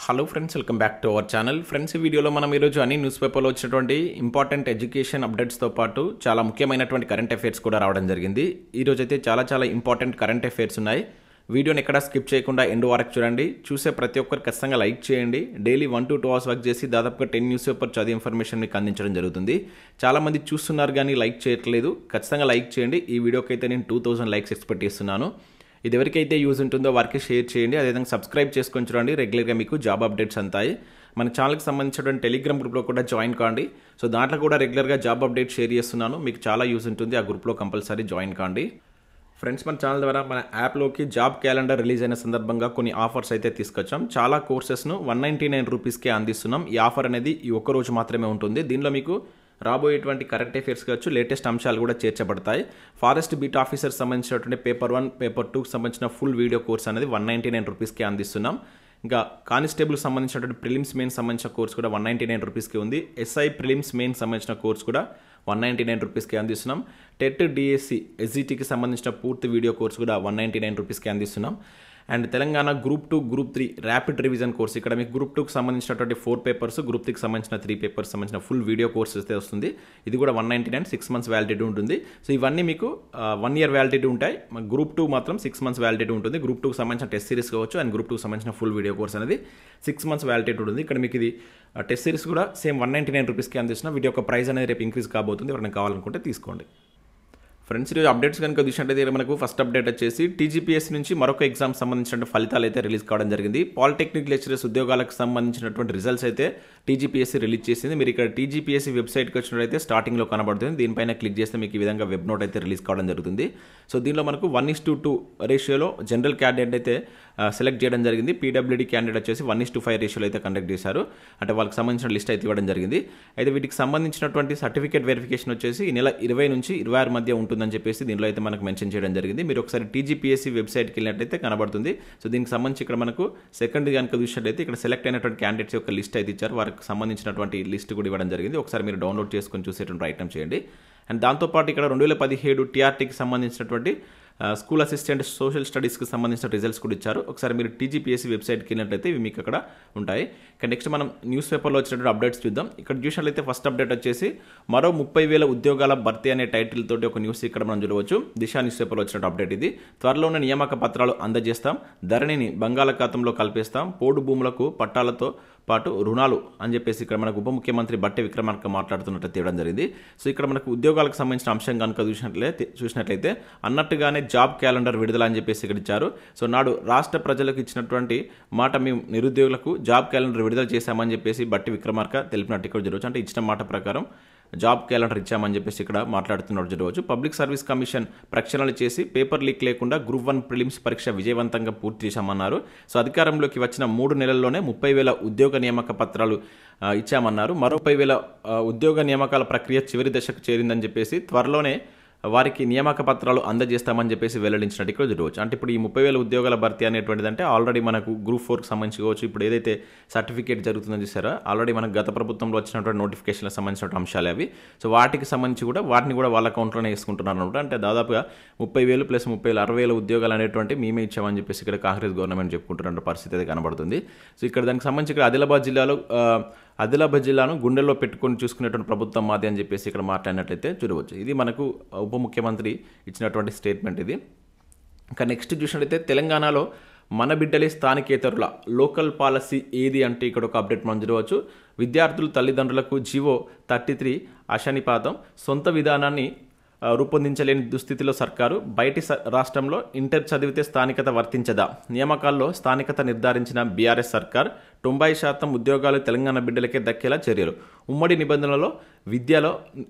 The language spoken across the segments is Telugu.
Hello friends, welcome back to our channel. Friends, ఈ వీడియోలో మనం ఈరోజు అన్ని న్యూస్ పేపర్లో వచ్చినటువంటి ఇంపార్టెంట్ ఎడ్యుకేషన్ అప్డేట్స్తో పాటు చాలా ముఖ్యమైనటువంటి కరెంట్ అఫైర్స్ కూడా రావడం జరిగింది. ఈరోజు అయితే చాలా ఇంపార్టెంట్ కరెంట్ అఫైర్స్ ఉన్నాయి. వీడియోని ఎక్కడా స్కిప్ చేయకుండా ఎండ్ వరకు చూడండి. చూసే ప్రతి ఒక్కరు ఖచ్చితంగా లైక్ చేయండి. డైలీ 1 to 2 అవర్స్ వర్క్ చేసి దాదాపుగా 10 న్యూస్ పేపర్ చదివే ఇన్ఫర్మేషన్ మీకు అందించడం జరుగుతుంది. చాలామంది చూస్తున్నారు కానీ లైక్ చేయట్లేదు. ఖచ్చితంగా లైక్ చేయండి. ఈ వీడియోకి అయితే నేను 2000 లైక్స్ ఎక్స్పెక్ట్ చేస్తున్నాను. ఇది ఎవరికైతే యూజ్ ఉంటుందో వారికి షేర్ చేయండి. అదేవిధంగా సబ్స్క్రైబ్ చేసుకొని చూడండి. రెగ్యులర్గా మీకు జాబ్ అప్డేట్స్ అంతాయి. మన ఛానల్కి సంబంధించినటువంటి టెలిగ్రామ్ గ్రూప్లో కూడా జాయిన్ కాండి. సో దాంట్లో కూడా రెగ్యులర్గా జాబ్ అప్డేట్ షేర్ చేస్తున్నాను. మీకు చాలా యూజ్ ఉంటుంది. ఆ గ్రూప్లో కంపల్సరీ జాయిన్ కాండి. ఫ్రెండ్స్, మన ఛానల్ ద్వారా మన యాప్లోకి జాబ్ క్యాలెండర్ రిలీజ్ అయిన సందర్భంగా కొన్ని ఆఫర్స్ అయితే తీసుకొచ్చాం. చాలా కోర్సెస్ను 199 రూపీస్కే అందిస్తున్నాం. ఈ ఆఫర్ అనేది ఈ ఒక్క రోజు మాత్రమే ఉంటుంది. దీనిలో మీకు రాబోయేటువంటి కరెంట్ అఫైర్స్ కావచ్చు, లేటెస్ట్ అంశాలు కూడా చేర్చబడతాయి. ఫారెస్ట్ బీట్ ఆఫీసర్ సంబంధించినటువంటి పేపర్ 1, పేపర్ 2కి సంబంధించిన ఫుల్ వీడియో కోర్స్ అనేది 199 రూపీస్కే అందిస్తున్నాం. ఇంకా కానిస్టేబుల్ సంబంధించినటువంటి ప్రిలిమ్స్ మెయిన్ సంబంధించిన కోర్స్ కూడా 199 రూపీస్కి ఉంది. ఎస్ఐ ప్రిలిమ్స్ మెయిన్ సంబంధించిన కోర్స్ కూడా 199 రూపీస్కి అందిస్తున్నాం. టెట్ డిఎస్సి ఎస్జిటికి సంబంధించిన పూర్తి వీడియో కోర్స్ కూడా 199 రూపీస్కి అందిస్తున్నాం. And Telangana group 2, group 3 rapid revision course, ఇక్కడ మీకు గ్రూప్ 2కి సంబంధించినటువంటి 4 పేపర్స్, గ్రూప్ 3కి సంబంధించిన 3 పేపర్స్ సంబంధించిన ఫుల్ వీడియో కోర్స్ అయితే వస్తుంది. ఇది కూడా 199, 6 months వ్యాలిడిటీ ఉంటుంది. సో ఇవన్నీ మీకు 1 year వ్యాలిడిటీ ఉంటాయి. గ్రూప్ 2 మాత్రం 6 months వ్యాలిడిటీ ఉంటుంది. గ్రూప్ 2కి సంబంధించిన టెస్ట్ సిరీస్ కావచ్చు అండ్ గ్రూప్ 2కి సంబంధించిన ఫుల్ వీడియో కోర్స్ అనేది 6 months వ్యాలిడిటీ ఉంటుంది. ఇక్కడ మీకు ఇది టెస్ట్ సిరీస్ కూడా సేమ్ 199 రూపీస్కి అందిస్తున్న. వీడియో యొక్క ప్రైస్ అనేది రేపు ఇంక్రీజ్ కాబోతుంది. ఎవరైనా కావాలనుకుంటే తీసుకోండి. ఫ్రెండ్స్, ఈరోజు అప్డేట్స్ కనుక చూసినట్టయితే మనకు ఫస్ట్ అప్డేట్ వచ్చేసి టీజీపీఎస్సీ నుంచి మరొక ఎగ్జామ్ సంబంధించిన ఫలితాలు అయితే రిలీజ్ కావడం జరిగింది. పాలిటెక్నిక్ లెక్చరర్స్ ఉద్యోగాలకు సంబంధించినటువంటి రిజల్ట్స్ అయితే టీజీపీఎస్సీ రిలీజ్ చేసింది. మీరు ఇక్కడ టీజీపీఎస్సీ వెబ్సైట్కి వచ్చినట్టయితే స్టార్టింగ్లో కనబడుతుంది. దీనిపైన క్లిక్ చేస్తే మీకు ఈ విధంగా వెబ్ నోట్ అయితే రిలీజ్ కావడం జరుగుతుంది. సో దీనిలో మనకు 1:2 రేషియోలో జనరల్ క్యాండిడేట్ అయితే సెలెక్ట్ చేయడం జరిగింది. పీడబ్ల్యూడీ క్యాండిడేట్ వచ్చేసి 1:5 రేషియోలో అయితే కండక్ట్ చేశారు. అంటే వాళ్ళకి సంబంధించిన లిస్ట్ అయితే ఇవ్వడం జరిగింది. అయితే వీటికి సంబంధించినటువంటి సర్టిఫికేట్ వెరిఫికేషన్ వచ్చేసి ఈ నెల 20 నుంచి 26 మధ్య ఉంటుందని చెప్పేసి దీనిలో అయితే మనకు మెన్షన్ చేయడం జరిగింది. మీరు ఒకసారి టీజీపీఎస్సీ వెబ్సైట్కి వెళ్ళినట్టయితే కనబడుతుంది. సో దీనికి సంబంధించి ఇక్కడ మనకు సెకండ్ కనుక చూసినట్టయితే ఇక్కడ సెలెక్ట్ అయినటువంటి క్యాండిడేట్స్ యొక్క లిస్ట్ అయితే ఇచ్చారు. వారికి సంబంధించినటువంటి లిస్ట్ కూడా ఇవ్వడం జరిగింది. ఒకసారి మీరు డౌన్లోడ్ చేసుకొని చూసేటువంటి ప్రయత్నం చేయండి. అండ్ దాంతోపాటు ఇక్కడ 2017 టీఆర్టీకి సంబంధించినటువంటి స్కూల్ అసిస్టెంట్ సోషల్ స్టడీస్కి సంబంధించిన రిజల్ట్స్ కూడా ఇచ్చారు. ఒకసారి మీరు టీజీపీఎస్సీ వెబ్సైట్కి వెళ్ళినట్లయితే ఇవి మీకు అక్కడ ఉంటాయి. ఇక నెక్స్ట్ మనం న్యూస్ పేపర్లో వచ్చినటువంటి అప్డేట్స్ చూద్దాం. ఇక్కడ చూసినట్లయితే ఫస్ట్ అప్డేట్ వచ్చేసి మరో 30,000 ఉద్యోగాల భర్తీ అనే టైటిల్ తోటి ఒక న్యూస్ ఇక్కడ మనం చూడవచ్చు. దిశ న్యూస్ పేపర్లో వచ్చినట్టు అప్డేట్ ఇది. త్వరలోనే నియామక పత్రాలు అందజేస్తాం, ధరణిని బంగాళాఖాతంలో కలిపేస్తాం, పోడు భూములకు పట్టాలతో పాటు రుణాలు అని చెప్పేసి ఇక్కడ మనకు ఉప ముఖ్యమంత్రి బట్టి విక్రమార్క మాట్లాడుతున్నట్టు తేవడం జరిగింది. సో ఇక్కడ మనకు ఉద్యోగాలకు సంబంధించిన అంశం కనుక చూసినట్లయితే అన్నట్టుగానే జాబ్ క్యాలెండర్ విడుదల అని చెప్పేసి ఇక్కడ ఇచ్చారు. సో నాడు రాష్ట్ర ప్రజలకు ఇచ్చినటువంటి మాట మేము నిరుద్యోగులకు జాబ్ క్యాలెండర్ విడుదల చేశామని చెప్పేసి బట్టి విక్రమార్క తెలిపినట్టు ఇక్కడ జరగవచ్చు. అంటే ఇచ్చిన మాట ప్రకారం జాబ్ క్యాలెండర్ ఇచ్చామని చెప్పేసి ఇక్కడ మాట్లాడుతున్నట్టు జరగవచ్చు. పబ్లిక్ సర్వీస్ కమిషన్ ప్రక్షాళన చేసి పేపర్ లీక్ లేకుండా గ్రూప్ 1 ప్రిలిమ్స్ పరీక్ష విజయవంతంగా పూర్తి చేశామన్నారు. సో అధికారంలోకి వచ్చిన 3 నెలల్లోనే 30,000 ఉద్యోగ నియామక పత్రాలు ఇచ్చామన్నారు. మరో 30,000 ఉద్యోగ నియామకాల ప్రక్రియ చివరి దశకు చేరిందని చెప్పేసి త్వరలోనే వారికి నియామక పత్రాలు అందజేస్తామని చెప్పేసి వెల్లడించినట్టు ఇక్కడ చూడవచ్చు. అంటే ఇప్పుడు ఈ 30,000 ఉద్యోగాల భర్తీ అనేటువంటిది అంటే ఆల్రెడీ మనకు గ్రూప్ 4కి సంబంధించి కావచ్చు, ఇప్పుడు ఏదైతే సర్టిఫికేట్ జరుగుతుందని చూసారో ఆల్రెడీ మనకు గత ప్రభుత్వంలో వచ్చినటువంటి నోటిఫికేషన్లకు సంబంధించిన అంశాలు అవి. సో వాటికి సంబంధించి కూడా వాటిని కూడా వాళ్ళ అకౌంట్లోనే వేసుకుంటున్నారు అనమాట. అంటే దాదాపుగా 30,000 + 30,000 60,000 ఉద్యోగాలు అనేటువంటి మేమే ఇచ్చామని చెప్పేసి ఇక్కడ కాంగ్రెస్ గవర్నమెంట్ చెప్పుకుంటున్న పరిస్థితి అయితే కనబడుతుంది. సో ఇక్కడ దానికి సంబంధించి ఇక్కడ ఆదిలాబాద్ జిల్లాను గుండెల్లో పెట్టుకొని చూసుకునేటువంటి ప్రభుత్వం మాది అని చెప్పేసి ఇక్కడ మాట్లాడినట్లయితే చూడవచ్చు. ఇది మనకు ఉప ముఖ్యమంత్రి ఇచ్చినటువంటి స్టేట్మెంట్ ఇది. ఇంకా నెక్స్ట్ చూసినట్లయితే తెలంగాణలో మన బిడ్డలే స్థానికేతరుల లోకల్ పాలసీ ఏది అంటే ఇక్కడ ఒక అప్డేట్ మనం చూడవచ్చు. విద్యార్థులు తల్లిదండ్రులకు జీవో 33 అశనిపాతం, సొంత విధానాన్ని రూపొందించలేని దుస్థితిలో సర్కారు, బయటి రాష్ట్రంలో ఇంటర్ చదివితే స్థానికత వర్తించదా, నియామకాల్లో స్థానికత నిర్ధారించిన బీఆర్ఎస్ సర్కార్, 90% ఉద్యోగాలు తెలంగాణ బిడ్డలకే దక్కేలా చర్యలు, ఉమ్మడి నిబంధనలలో విద్యలో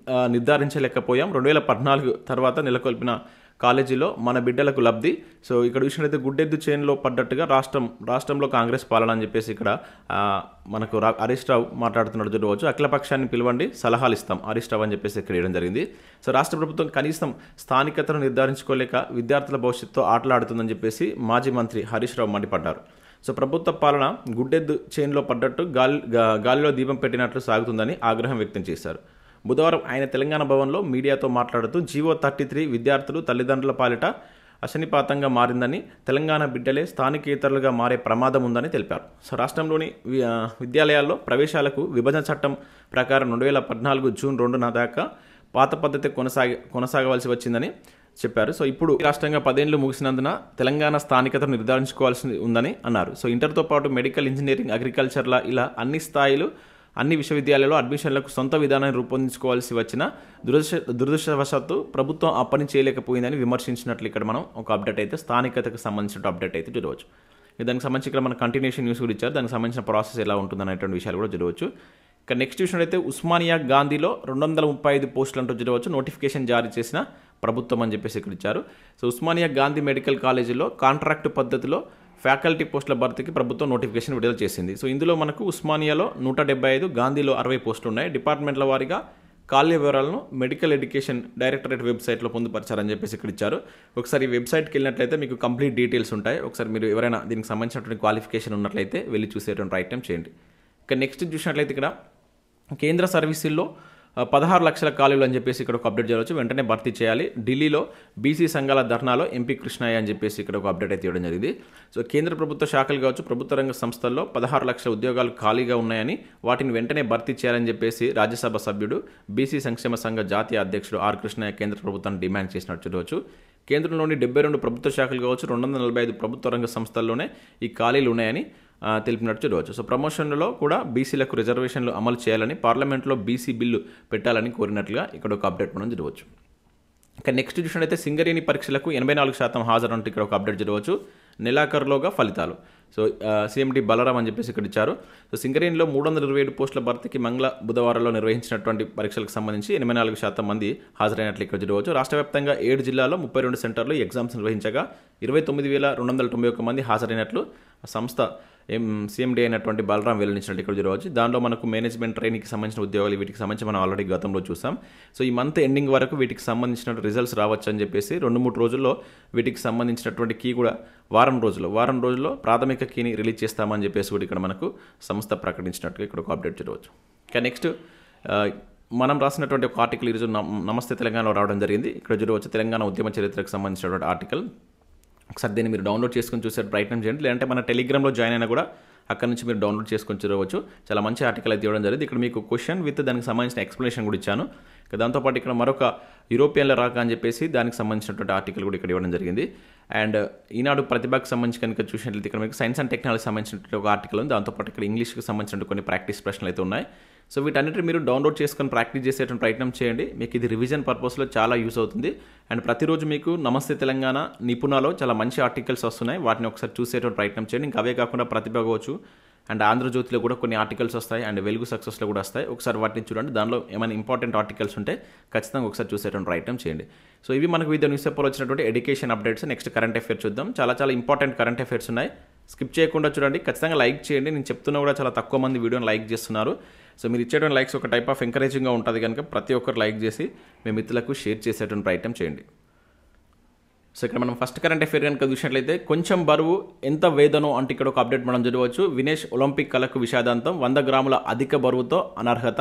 నిర్ధారించలేకపోయాం, 2014 తర్వాత నెలకొల్పిన కాలేజీలో మన బిడ్డలకు లబ్ధి. సో ఇక్కడ చూసినట్లయితే గుడ్డెద్దు చేనులో పడ్డట్టుగా రాష్ట్రంలో కాంగ్రెస్ పాలన అని చెప్పేసి ఇక్కడ మనకు హరీష్ రావు మాట్లాడుతున్నట్టు చూడవచ్చు. అఖిలపక్షాన్ని పిలవండి, సలహాలు ఇస్తాం హరీష్ రావు అని చెప్పేసి ఇక్కడ వేయడం జరిగింది. సో రాష్ట్ర ప్రభుత్వం కనీసం స్థానికతను నిర్ధారించుకోలేక విద్యార్థుల భవిష్యత్తు ఆటలాడుతుందని చెప్పేసి మాజీ మంత్రి హరీష్ రావు మండిపడ్డారు. సో ప్రభుత్వ పాలన గుడ్డెద్దు చేనులో పడ్డట్టు గాలిలో దీపం పెట్టినట్లు సాగుతుందని ఆగ్రహం వ్యక్తం చేశారు. బుధవారం ఆయన తెలంగాణ భవన్లో మీడియాతో మాట్లాడుతూ జీవో 33 విద్యార్థులు తల్లిదండ్రుల పాలిట అశనిపాతంగా మారిందని, తెలంగాణ బిడ్డలే స్థానికేతరులుగా మారే ప్రమాదం ఉందని తెలిపారు. సో రాష్ట్రంలోని విద్యాలయాల్లో ప్రవేశాలకు విభజన చట్టం ప్రకారం 2014 జూన్ 2 దాకా పాత పద్ధతి కొనసాగవలసి వచ్చిందని చెప్పారు. సో ఇప్పుడు రాష్ట్రంగా 10 ఏళ్లు ముగిసినందున తెలంగాణ స్థానికతను నిర్ధారించుకోవాల్సి ఉందని అన్నారు. సో ఇంటర్తో పాటు మెడికల్, ఇంజనీరింగ్, అగ్రికల్చర్ల ఇలా అన్ని స్థాయిలు అన్ని విశ్వవిద్యాలయాల్లో అడ్మిషన్లకు సొంత విధానాన్ని రూపొందించుకోవాల్సి వచ్చిన దురదృష్టవశాత్తు ప్రభుత్వం ఆ పని చేయలేకపోయిందని విమర్శించినట్లు ఇక్కడ మనం ఒక అప్డేట్ అయితే స్థానికతకు సంబంధించిన అప్డేట్ అయితే చూడవచ్చు. దానికి సంబంధించి ఇక్కడ మన కంటిన్యూషన్ న్యూస్ కూడా ఇచ్చారు. దానికి సంబంధించిన ప్రాసెస్ ఎలా ఉంటుందనేటువంటి విషయాలు కూడా చూడవచ్చు. ఇక నెక్స్ట్ చూసినట్లయితే ఉస్మానియా గాంధీలో 235 పోస్టులు అంటూ చూడవచ్చు. నోటిఫికేషన్ జారీ చేసిన ప్రభుత్వం అని చెప్పేసి ఇక్కడ ఇచ్చారు. సో ఉస్మానియా గాంధీ మెడికల్ కాలేజీలో కాంట్రాక్టు పద్ధతిలో ఫ్యాకల్టీ పోస్టుల భర్తీకి ప్రభుత్వం నోటిఫికేషన్ విడుదల చేసింది. సో ఇందులో మనకు ఉస్మానియాలో 175, గాంధీలో 60 పోస్టులు ఉన్నాయి. డిపార్ట్మెంట్ల వారీగా ఖాళీ వివరాలను మెడికల్ ఎడ్యుకేషన్ డైరెక్టరేట్ వెబ్సైట్లో పొందుపరిచారని చెప్పేసి ఇక్కడ ఇచ్చారు. ఒకసారి ఈ వెబ్సైట్కి వెళ్ళినట్లయితే మీకు కంప్లీట్ డీటెయిల్స్ ఉంటాయి. ఒకసారి మీరు ఎవరైనా దీనికి సంబంధించినటువంటి క్వాలిఫికేషన్ ఉన్నట్లయితే వెళ్ళి చూసేటువంటి ప్రయత్నం చేయండి. ఇక నెక్స్ట్ చూసినట్లయితే ఇక్కడ కేంద్ర సర్వీసుల్లో 16 లక్షల ఖాళీలు అని చెప్పేసి ఇక్కడ ఒక అప్డేట్ చేయవచ్చు. వెంటనే భర్తీ చేయాలి. ఢిల్లీలో బీసీ సంఘాల ధర్నాలో ఎంపీ కృష్ణయ్య అని చెప్పేసి ఇక్కడ ఒక అప్డేట్ అయితే ఇవ్వడం జరిగింది. సో కేంద్ర ప్రభుత్వ శాఖలు కావచ్చు, ప్రభుత్వ రంగ సంస్థల్లో 16 లక్షల ఉద్యోగాలు ఖాళీగా ఉన్నాయని, వాటిని వెంటనే భర్తీ చేయాలని చెప్పేసి రాజ్యసభ సభ్యుడు, బీసీ సంక్షేమ సంఘ జాతీయ అధ్యక్షుడు ఆర్ కృష్ణయ్య కేంద్ర ప్రభుత్వాన్ని డిమాండ్ చేసినట్టు చూడవచ్చు. కేంద్రంలోని 72 ప్రభుత్వ శాఖలు కావచ్చు, 245 ప్రభుత్వ రంగ సంస్థల్లోనే ఈ ఖాళీలు ఉన్నాయని తెలిపినట్టు చూడవచ్చు. సో ప్రమోషన్లలో కూడా బీసీలకు రిజర్వేషన్లు అమలు చేయాలని, పార్లమెంట్లో బీసీ బిల్లు పెట్టాలని కోరినట్లుగా ఇక్కడ ఒక అప్డేట్ మనం చూడవచ్చు. ఇక నెక్స్ట్ చూసినట్లయితే సింగరేణి పరీక్షలకు 84% హాజరు అంటూ ఇక్కడ ఒక అప్డేట్ చూడవచ్చు. నెలాఖరులోగా ఫలితాలు. సో సీఎండి బలరాం అని చెప్పేసి ఇక్కడ ఇచ్చారు. సో సింగరేణిలో 327 పోస్టుల భర్తీకి బుధవారంలో నిర్వహించినటువంటి పరీక్షలకు సంబంధించి 84% మంది హాజరైనట్లు ఇక్కడ చూడవచ్చు. రాష్ట్ర వ్యాప్తంగా 7 జిల్లాల్లో 32 సెంటర్లు ఎగ్జామ్స్ నిర్వహించగా 29,291 మంది హాజరైనట్లు సంస్థ సీఎండీ అయినటువంటి బలరాం వెల్లడించినట్టు ఇక్కడ చూడవచ్చు. దానిలో మనకు మేనేజ్మెంట్ ట్రైనింగ్కి సంబంధించిన ఉద్యోగాలు, వీటికి సంబంధించి మనం ఆల్రెడీ గతంలో చూసాం. సో ఈ మంత్ ఎండింగ్ వరకు వీటికి సంబంధించిన రిజల్ట్స్ రావచ్చు అని చెప్పేసి 2-3 రోజుల్లో వీటికి సంబంధించినటువంటి కీ కూడా వారం రోజుల్లో ప్రాథమిక కీని రిలీజ్ చేస్తామని చెప్పేసి కూడా ఇక్కడ మనకు సంస్థ ప్రకటించినట్టుగా ఇక్కడ ఒక అప్డేట్ చూడవచ్చు. ఇక నెక్స్ట్ మనం రాసినటువంటి ఒక ఆర్టికల్ ఈరోజు నమస్తే తెలంగాణలో రావడం జరిగింది. ఇక్కడ చూడవచ్చు తెలంగాణ ఉద్యమ చరిత్రకు సంబంధించినటువంటి ఆర్టికల్. ఒకసారి దీన్ని మీరు డౌన్లోడ్ చేసుకొని చూసే ప్రయత్నం చేయండి. లేదంటే మన టెలిగ్రామ్లో జాయిన్ అయినా కూడా అక్కడ నుంచి మీరు డౌన్లోడ్ చేసుకొని చూడవచ్చు. చాలా మంచి ఆర్టికల్ అయితే ఇవ్వడం జరిగింది. ఇక్కడ మీకు క్వశ్చన్ విత్ దానికి సంబంధించిన ఎక్స్ప్లెనేషన్ కూడా ఇచ్చాను. దాంతోపాటు ఇక్కడ మరొక యూరోపియన్ల రాక అని చెప్పేసి దానికి సంబంధించినటువంటి ఆర్టికల్ కూడా ఇక్కడ ఇవ్వడం జరిగింది. అండ్ ఈనాడు ప్రతిభకు సంబంధించి కనుక చూసినట్లయితే ఇక్కడ మీకు సైన్స్ అండ్ టెక్నాలజీ సంబంధించినటువంటి ఒక ఆర్టికల్ ఉంది. దాంతోపాటు ఇక్కడ ఇంగ్లీష్కి సంబంధించిన కొన్ని ప్రాక్టీస్ ప్రశ్నలు అయితే ఉన్నాయి. సో వీటన్నిటిని మీరు డౌన్లోడ్ చేసుకొని ప్రాక్టీస్ చేసేటువంటి ప్రయత్నం చేయండి. మీకు ఇది రివిజన్ పర్పస్లో చాలా యూస్ అవుతుంది. అండ్ ప్రతిరోజు మీకు నమస్తే తెలంగాణ, నిపుణలో చాలా మంచి ఆర్టికల్స్ వస్తున్నాయి. వాటిని ఒకసారి చూసేటువంటి ప్రయత్నం చేయండి. ఇంకా అవే కాకుండా ప్రతిభ కావచ్చు అండ్ ఆంధ్రజ్యోతిలో కూడా కొన్ని ఆర్టికల్స్ వస్తాయి. అండ్ వెలుగు సక్సెస్లో కూడా వస్తాయి. ఒకసారి వాటిని చూడండి. దానిలో ఏమైనా ఇంపార్టెంట్ ఆర్టికల్స్ ఉంటే ఖచ్చితంగా ఒకసారి చూసేటువంటి ప్రయత్నం చేయండి. సో ఇవి మనకు వివిధ న్యూస్ పేపర్లో వచ్చినటువంటి education updates. Next current affairs చూద్దాం. చాలా ఇంపార్టెంట్ కరెంట్ అఫైర్స్ ఉన్నాయి. స్కిప్ చేయకుండా చూడండి. ఖచ్చితంగా లైక్ చేయండి. నేను చెప్తున్నా కూడా చాలా తక్కువ మంది వీడియోని లైక్ చేస్తున్నారు. సో మీరు ఇచ్చేటువంటి లైక్స్ ఒక టైప్ ఆఫ్ ఎంకరేజింగ్గా ఉంటుంది కనుక ప్రతి ఒక్కరు లైక్ చేసి మీ మిత్రులకు షేర్ చేసేటువంటి ప్రయత్నం చేయండి. సో ఇక్కడ మనం ఫస్ట్ కరెంట్ అఫైర్ కనుక చూసినట్లయితే కొంచెం బరువు ఎంత వేదనో అంటే ఇక్కడ ఒక అప్డేట్ మనం చదవచ్చు. వినేష్ ఒలింపిక్ కళకు విషాదాంతం, 100 గ్రాముల అధిక బరువుతో అనర్హత.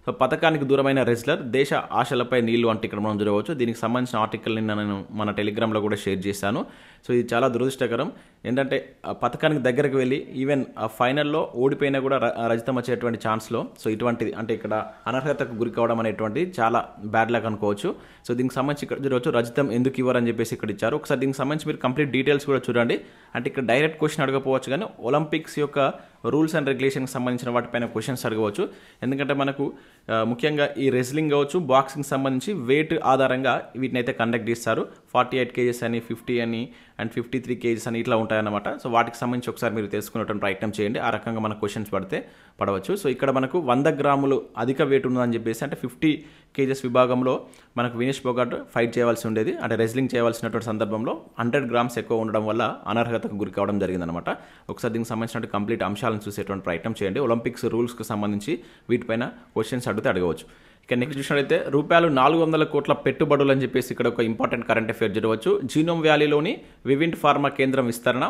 సో పథకానికి దూరమైన రెజ్లర్, దేశ ఆశలపై నీళ్లు అంటే ఇక్కడ మనం చూడవచ్చు. దీనికి సంబంధించిన ఆర్టికల్ని నేను మన టెలిగ్రామ్లో కూడా షేర్ చేశాను. సో ఇది చాలా దురదృష్టకరం. ఏంటంటే పథకానికి దగ్గరకు వెళ్ళి ఈవెన్ ఫైనల్లో ఓడిపోయినా కూడా రజితం వచ్చేటువంటి ఛాన్స్లో సో ఇటువంటిది అంటే ఇక్కడ అనర్హతకు గురి కావడం అనేటువంటి చాలా బ్యాడ్ లక్ అనుకోవచ్చు. సో దీనికి సంబంధించి ఇక్కడ చూడవచ్చు రజితం ఎందుకు ఇవ్వరని చెప్పేసి ఇక్కడ ఇచ్చారు. ఒకసారి దీనికి సంబంధించి మీరు కంప్లీట్ డీటెయిల్స్ కూడా చూడండి. అంటే ఇక్కడ డైరెక్ట్ క్వశ్చన్ అడగపోవచ్చు కానీ ఒలింపిక్స్ యొక్క రూల్స్ అండ్ రెగ్యులేషన్కి సంబంధించిన వాటిపైన క్వశ్చన్స్ అడగవచ్చు. ఎందుకంటే మనకు ముఖ్యంగా ఈ రెజ్లింగ్ కావచ్చు, బాక్సింగ్ సంబంధించి వెయిట్ ఆధారంగా వీటిని అయితే కండక్ట్ చేస్తారు. 48 kgs అని, 50 అని అండ్ 53 kgs అని ఇట్లా ఉంటాయన్నమాట. సో వాటికి సంబంధించి ఒకసారి మీరు తెలుసుకునేటువంటి ప్రయత్నం చేయండి. ఆ రకంగా మనకు క్వశ్చన్స్ పడవచ్చు. సో ఇక్కడ మనకు 100 గ్రాములు అధిక వెయిట్ ఉందని చెప్పేసి అంటే 50 kgs విభాగంలో మనకు వినేష్ ఫోగాట్ ఫైట్ చేయవలసి ఉండేది. అంటే రెజ్లింగ్ చేయవలసినటువంటి సందర్భంలో 100 grams ఎక్కువ ఉండడం వల్ల అనర్హతకు గురి కావడం జరిగిందనమాట. ఒకసారి దీనికి సంబంధించిన కంప్లీట్ అంశాలను చూసేటువంటి ప్రయత్నం చేయండి. ఒలింపిక్స్ రూల్స్కి సంబంధించి వీటిపైన క్వశ్చన్స్ అడగవచ్చు. ఇక నెక్స్ట్ చూసినట్లయితే ₹400 కోట్ల పెట్టుబడులు అని చెప్పేసి ఇక్కడ ఒక ఇంపార్టెంట్ కరెంట్ అఫైర్ చూడవచ్చు. జీనోమ్ వ్యాలీలోని వివింట్ ఫార్మా కేంద్రం విస్తరణ,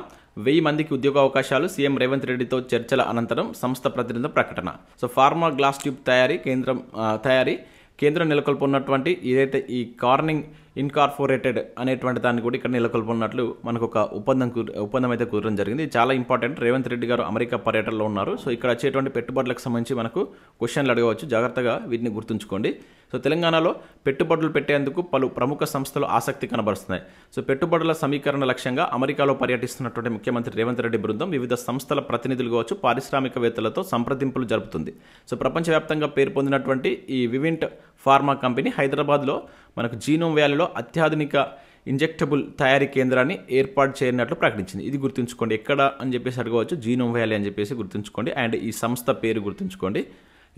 1000 మందికి ఉద్యోగ అవకాశాలు, సీఎం రేవంత్ రెడ్డితో చర్చల అనంతరం సంస్థ ప్రతినిధుల ప్రకటన. సో ఫార్మా గ్లాస్ ట్యూబ్ తయారీ కేంద్రం నెలకొల్పున్నటువంటి ఏదైతే ఈ కార్నింగ్ ఇన్కార్పొరేటెడ్ అనేటువంటి దాన్ని కూడా ఇక్కడ నెలకొల్పనున్నట్లు మనకు ఒక ఒప్పందం అయితే కుదరడం జరిగింది. చాలా ఇంపార్టెంట్. రేవంత్ రెడ్డి గారు అమెరికా పర్యటనలో ఉన్నారు. సో ఇక్కడ వచ్చేటువంటి పెట్టుబడులకు సంబంధించి మనకు క్వశ్చన్లు అడగవచ్చు. జాగ్రత్తగా వీటిని గుర్తుంచుకోండి. సో తెలంగాణలో పెట్టుబడులు పెట్టేందుకు పలు ప్రముఖ సంస్థలు ఆసక్తి కనబరుస్తున్నాయి. సో పెట్టుబడుల సమీకరణ లక్ష్యంగా అమెరికాలో పర్యటిస్తున్నటువంటి ముఖ్యమంత్రి రేవంత్ రెడ్డి బృందం వివిధ సంస్థల ప్రతినిధులు కావచ్చు, పారిశ్రామికవేత్తలతో సంప్రదింపులు జరుపుతుంది. సో ప్రపంచవ్యాప్తంగా పేరు పొందినటువంటి ఈ వివింట్ ఫార్మా కంపెనీ హైదరాబాద్లో మనకు జీనోమ్ వ్యాలీలో అత్యాధునిక ఇంజెక్టబుల్ తయారీ కేంద్రాన్ని ఏర్పాటు చేయనట్లు ప్రకటించింది. ఇది గుర్తుంచుకోండి. ఎక్కడ అని చెప్పేసి అడగవచ్చు. జీనోమ్ వ్యాలీ అని చెప్పేసి గుర్తుంచుకోండి. అండ్ ఈ సంస్థ పేరు గుర్తుంచుకోండి.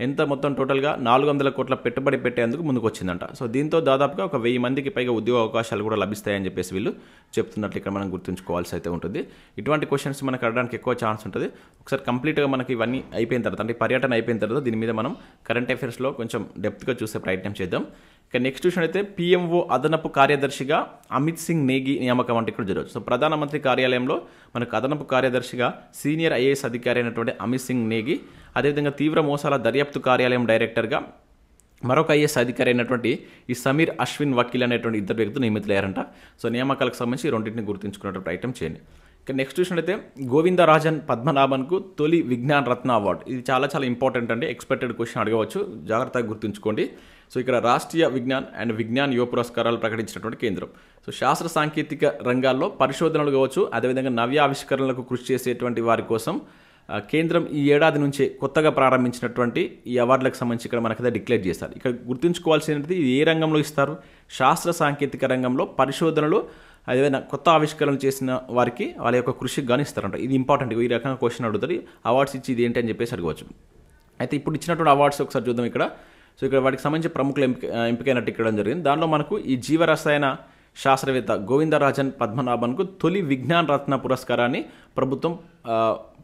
ఎంత మొత్తం టోటల్గా 400 కోట్ల పెట్టుబడి పెట్టేందుకు ముందుకు వచ్చిందంట. సో దీంతో దాదాపుగా ఒక 1000 మందికి పైగా ఉద్యోగ అవకాశాలు కూడా లభిస్తాయని చెప్పేసి వీళ్ళు చెప్తున్నట్లు ఇక్కడ మనం గుర్తుంచుకోవాల్సి అయితే ఉంటుంది. ఇటువంటి క్వశ్చన్స్ మనకు అడగడానికి ఎక్కువ ఛాన్స్ ఉంటుంది. ఒకసారి కంప్లీట్గా మనకి ఇవన్నీ అయిపోయిన తర్వాత, అంటే పర్యటన అయిపోయిన తర్వాత దీని మీద మనం కరెంట్ అఫైర్స్లో కొంచెం డెప్త్గా చూసే ప్రయత్నం చేద్దాం. ఇక నెక్స్ట్ చూసినట్లయితే PMO అదనపు కార్యదర్శిగా అమిత్ సింగ్ నేగి నియామకం అంటే ఇక్కడ జరగవచ్చు. సో ప్రధానమంత్రి కార్యాలయంలో మనకు అదనపు కార్యదర్శిగా సీనియర్ IAS అధికారి అయినటువంటి అమిత్ సింగ్ నేగి, అదేవిధంగా తీవ్ర మోసాల దర్యాప్తు కార్యాలయం డైరెక్టర్గా మరొక IAS అధికారి అయినటువంటి ఈ సమీర్ అశ్విన్ వకీల్ అనేటువంటి ఇద్దరు వ్యక్తులు నియమితులయ్యారంట. సో నియామకాలకు సంబంధించి రెండింటిని గుర్తుంచుకున్నట్టు ప్రయత్నం చేయండి. ఇక నెక్స్ట్ చూసినట్లయితే గోవిందరాజన్ పద్మనాభన్కు తొలి విజ్ఞాన్ రత్న అవార్డు. ఇది చాలా ఇంపార్టెంట్ అండి. ఎక్స్పెక్టెడ్ క్వశ్చన్ అడగవచ్చు. జాగ్రత్తగా గుర్తుంచుకోండి. సో ఇక్కడ రాష్ట్రీయ విజ్ఞాన్ అండ్ విజ్ఞాన్ యువ పురస్కారాలు ప్రకటించినటువంటి కేంద్రం. సో శాస్త్ర సాంకేతిక రంగాల్లో పరిశోధనలు కావచ్చు, అదేవిధంగా నవ్య ఆవిష్కరణలకు కృషి చేసేటువంటి వారి కోసం కేంద్రం ఈ ఏడాది నుంచే కొత్తగా ప్రారంభించినటువంటి ఈ అవార్డులకు సంబంధించి ఇక్కడ మనకైతే డిక్లేర్ చేస్తారు. ఇక్కడ గుర్తుంచుకోవాల్సినది ఇది ఏ రంగంలో ఇస్తారు? శాస్త్ర సాంకేతిక రంగంలో పరిశోధనలు, అదేవిధంగా కొత్త ఆవిష్కరణలు చేసిన వారికి వాళ్ళ యొక్క కృషికి గాని ఇస్తారంట. ఇది ఇంపార్టెంట్. ఈ రకంగా క్వశ్చన్ అడుగుతుంది. అవార్డ్స్ ఇచ్చి ఇది ఏంటి అని చెప్పేసి అడగవచ్చు. అయితే ఇప్పుడు ఇచ్చినటువంటి అవార్డ్స్ ఒకసారి చూద్దాం ఇక్కడ. సో ఇక్కడ వాటికి సంబంధించి ప్రముఖులు ఎంపికైనట్టు ఇక్కడ జరిగింది. దానిలో మనకు ఈ జీవరసాయన శాస్త్రవేత్త గోవిందరాజన్ పద్మనాభన్కు తొలి విజ్ఞాన్ రత్న పురస్కారాన్ని ప్రభుత్వం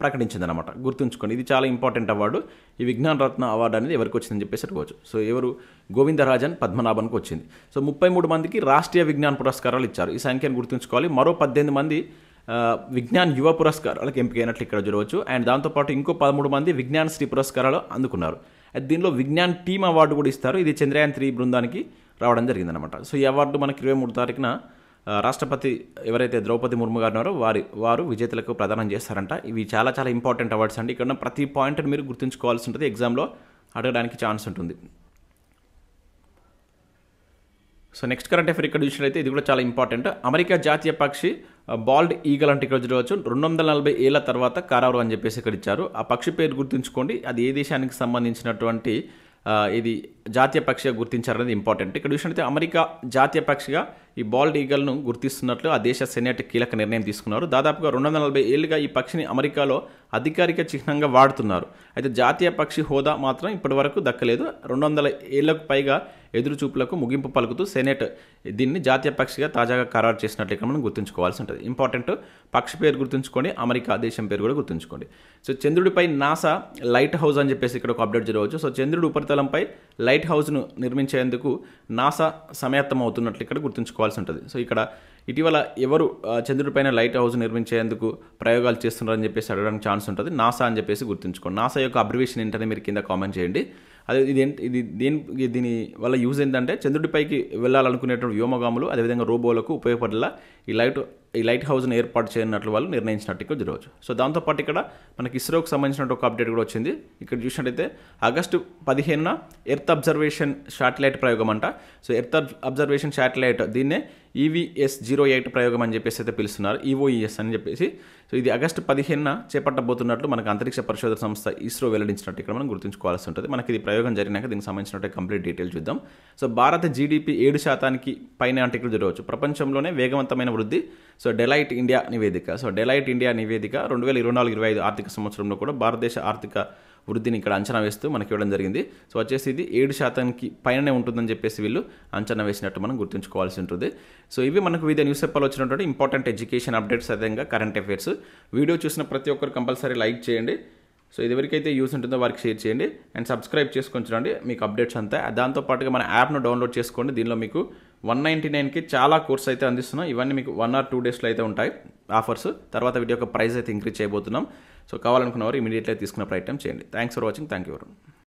ప్రకటించిందనమాట. గుర్తుంచుకోండి. ఇది చాలా ఇంపార్టెంట్ అవార్డు. ఈ విజ్ఞాన్ రత్న అవార్డు అనేది ఎవరికి వచ్చిందని చెప్పేసి అడగవచ్చు. సో ఎవరు? గోవిందరాజన్ పద్మనాభన్కు వచ్చింది. సో 33 మందికి రాష్ట్రీయ విజ్ఞాన్ పురస్కారాలు ఇచ్చారు. ఈ సంఖ్యను గుర్తుంచుకోవాలి. మరో 18 మంది విజ్ఞాన్ యువ పురస్కారాలకు ఎంపికైనట్లు ఇక్కడ చూడవచ్చు. అండ్ దాంతోపాటు ఇంకో 13 మంది విజ్ఞాన్ శ్రీ పురస్కారాలు అందుకున్నారు. దీనిలో విజ్ఞాన్ టీమ్ అవార్డు కూడా ఇస్తారు. ఇది చంద్రయాన్ 3 బృందానికి రావడం జరిగిందనమాట. సో ఈ అవార్డు మనకి 23 తారీఖున రాష్ట్రపతి ఎవరైతే ద్రౌపది ముర్ము గారు ఉన్నారో వారు విజేతలకు ప్రదానం చేస్తారంట. ఇవి చాలా ఇంపార్టెంట్ అవార్డ్స్ అండి. ఇక్కడ ప్రతి పాయింట్ని మీరు గుర్తుంచుకోవాల్సి ఉంటుంది. ఎగ్జామ్లో అడగడానికి ఛాన్స్ ఉంటుంది. సో నెక్స్ట్ కరెంట్ అఫైర్ ఇక్కడ చూసినట్లయితే ఇది కూడా చాలా ఇంపార్టెంట్. అమెరికా జాతీయ పక్షి బాల్డ్ ఈగల్ అంటే ఇక్కడ చూడవచ్చు 240 ఏళ్ల తర్వాత కారారు అని చెప్పేసి ఇక్కడ ఇచ్చారు. ఆ పక్షి పేరు గుర్తుంచుకోండి. అది ఏ దేశానికి సంబంధించినటువంటి ఇది జాతీయ పక్షిగా గుర్తించారనేది ఇంపార్టెంట్. ఇక్కడ చూసినట్లయితే అమెరికా జాతీయ పక్షిగా ఈ బాల్డ్ ఈగల్ను గుర్తిస్తున్నట్లు ఆ దేశ సెనేట్ కీలక నిర్ణయం తీసుకున్నారు. దాదాపుగా 240 ఏళ్లుగా ఈ పక్షిని అమెరికాలో అధికారిక చిహ్నంగా వాడుతున్నారు. అయితే జాతీయ పక్షి హోదా మాత్రం ఇప్పటి వరకు దక్కలేదు. 200 ఏళ్లకు పైగా ఎదురుచూపులకు ముగింపు పలుకుతూ సెనేట్ దీన్ని జాతీయ పక్షిగా తాజాగా ఖరారు చేసినట్లు ఇక్కడ మనం గుర్తుంచుకోవాల్సి ఉంటుంది. ఇంపార్టెంట్. పక్షి పేరు గుర్తుంచుకోండి, అమెరికా దేశం పేరు కూడా గుర్తుంచుకోండి. సో చంద్రుడిపై నాసా లైట్ హౌస్ అని చెప్పేసి ఇక్కడ ఒక అప్డేట్ జరగవచ్చు. సో చంద్రుడి ఉపరితలంపై లైట్ హౌస్ను నిర్మించేందుకు నాసా సమాయత్తం అవుతున్నట్లు ఇక్కడ గుర్తుంచుకోవాల్సి ఉంటుంది. సో ఇక్కడ ఇటీవల ఎవరు చంద్రుడిపైన లైట్ హౌస్ నిర్మించేందుకు ప్రయోగాలు చేస్తున్నారని చెప్పేసి అడగడానికి ఛాన్స్ ఉంటుంది. నాసా అని చెప్పేసి గుర్తుంచుకోండి. నాసా యొక్క అబ్రివేషన్ ఏంటనే మీరు కింద కామెంట్ చేయండి. అదే దీని వల్ల యూజ్ ఏంటంటే చంద్రుడిపైకి వెళ్ళాలనుకునేటువంటి వ్యోమగాములు, అదేవిధంగా రోబోలకు ఉపయోగపడేలా ఈ లైట్ హౌస్ను ఏర్పాటు చేయనట్లు వాళ్ళు నిర్ణయించినట్టు ఇక్కడ జరగవచ్చు. సో దాంతోపాటు ఇక్కడ మనకి ఇస్రోకి సంబంధించిన ఒక అప్డేట్ కూడా వచ్చింది. ఇక్కడ చూసినట్టయితే ఆగస్టు 15న ఎర్త్ అబ్జర్వేషన్ శాటిలైట్ ప్రయోగం అంట. సో ఎర్త్ అబ్జర్వేషన్ శాటిలైట్ దీన్నే EVS-08 ప్రయోగం అని చెప్పేసి అయితే పిలుస్తున్నారు. EOES అని చెప్పేసి. సో ఇది ఆగస్టు 15న చేపట్టబోతున్నట్లు మనకు అంతరిక్ష పరిశోధన సంస్థ ఇస్రో వెల్లడించినట్టు ఇక్కడ మనం గుర్తుంచుకోవాల్సి ఉంటుంది. మనకి ఇది ప్రయోగం జరిగినాక దీనికి సంబంధించిన కంప్లీట్ డీటెయిల్ చూద్దాం. సో భారత GDP 7% పైన అంటే ఇక్కడ జరగవచ్చు. ప్రపంచంలోనే వేగవంతమైన వృద్ధి. సో డెలైట్ ఇండియా నివేదిక 2024-25 ఆర్థిక సంవత్సరంలో కూడా భారతదేశ ఆర్థిక వృద్ధిని ఇక్కడ అంచనా వేస్తూ మనకి ఇవ్వడం జరిగింది. సో వచ్చేసి ఇది 7% పైననే ఉంటుందని చెప్పేసి వీళ్ళు అంచనా వేసినట్టు మనం గుర్తుంచుకోవాల్సి ఉంటుంది. సో ఇవి మనకు వివిధ న్యూస్ పేపర్లో వచ్చినటువంటి ఇంపార్టెంట్ ఎడ్యుకేషన్ అప్డేట్స్, అదేవిధంగా కరెంట్ అఫైర్స్. వీడియో చూసిన ప్రతి ఒక్కరు కంపల్సరీ లైక్ చేయండి. సో ఇది ఎవరికైతే యూస్ ఉంటుందో వారికి షేర్ చేయండి అండ్ సబ్స్క్రైబ్ చేసుకొని చూడండి మీకు అప్డేట్స్ అంతా. దాంతోపాటుగా మన యాప్ను డౌన్లోడ్ చేసుకోండి. దీనిలో మీకు 199కి చాలా కోర్స్ అయితే అందిస్తున్నాం. ఇవన్నీ మీకు 1 or 2 డేస్లో అయితే ఉంటాయి ఆఫర్స్. తర్వాత వీటి యొక్క ప్రైస్ అయితే ఇంక్రీజ్ చేయబోతున్నాం. సో కావాలనుకున్నవారు ఇమీడియట్లీ తీసుకునే ప్రయత్నం చేయండి. Thanks for watching. Thank you.